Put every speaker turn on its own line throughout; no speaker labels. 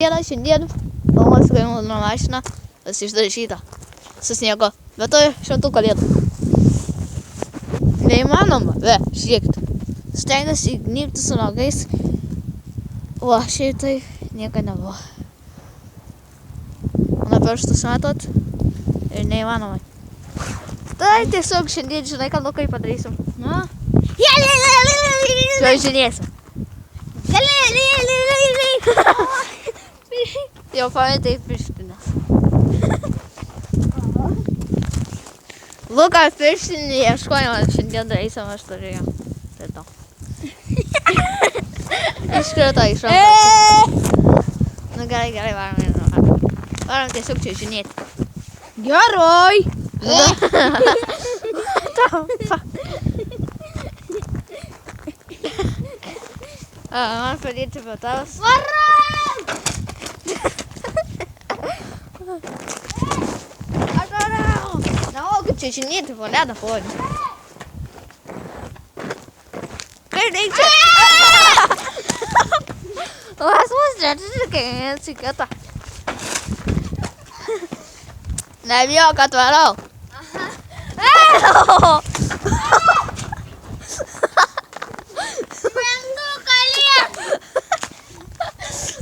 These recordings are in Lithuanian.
Šiandien mamos paėmė mašiną, išdažyta su sniego, bet to šventų kalėdų. Neįmanoma, žiūrėkit, stengiasi įgnybti su nagais, o šiaip tai nieko nebuvo. Mano pirštus matot ir neįmanoma. Tai tiesiog šiandien žinai, ką Lukai padarysim.
Na?
Važinėsim. Jau pametei pirštinės. Luka pirštinį ieškojimą šiandien darysim, aš turėjau. Tai to. Iškrito iš rankos. Nu gerai, varom. Varom tiesiog čia žinėti.
Gerai!
Man padėti patavas.
Varom!
Aš varau! Na, o kaip čia žinėti, po ledą pavadį. Kaip reikia čia? Las mus neatsitikai, atsikėta. Nebijau, kad varau.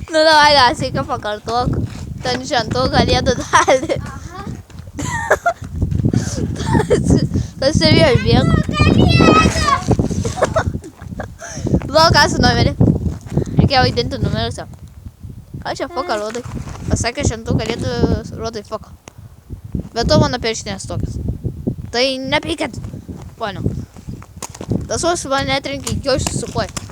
Nu, davai, gal sėka pakartok. Ten šventų kalėdų dalį. Tas ir jau bėgo. Lukas numerį. Reikėjo įdinti numerius jau. Ką čia foką rodai? Pasakė šventų kalėdų rodai foką. Bet to mano pirštinės tokios. Tai nepykit. Poiniau. Tas vos mane netrinkai, jau išsisukuoja.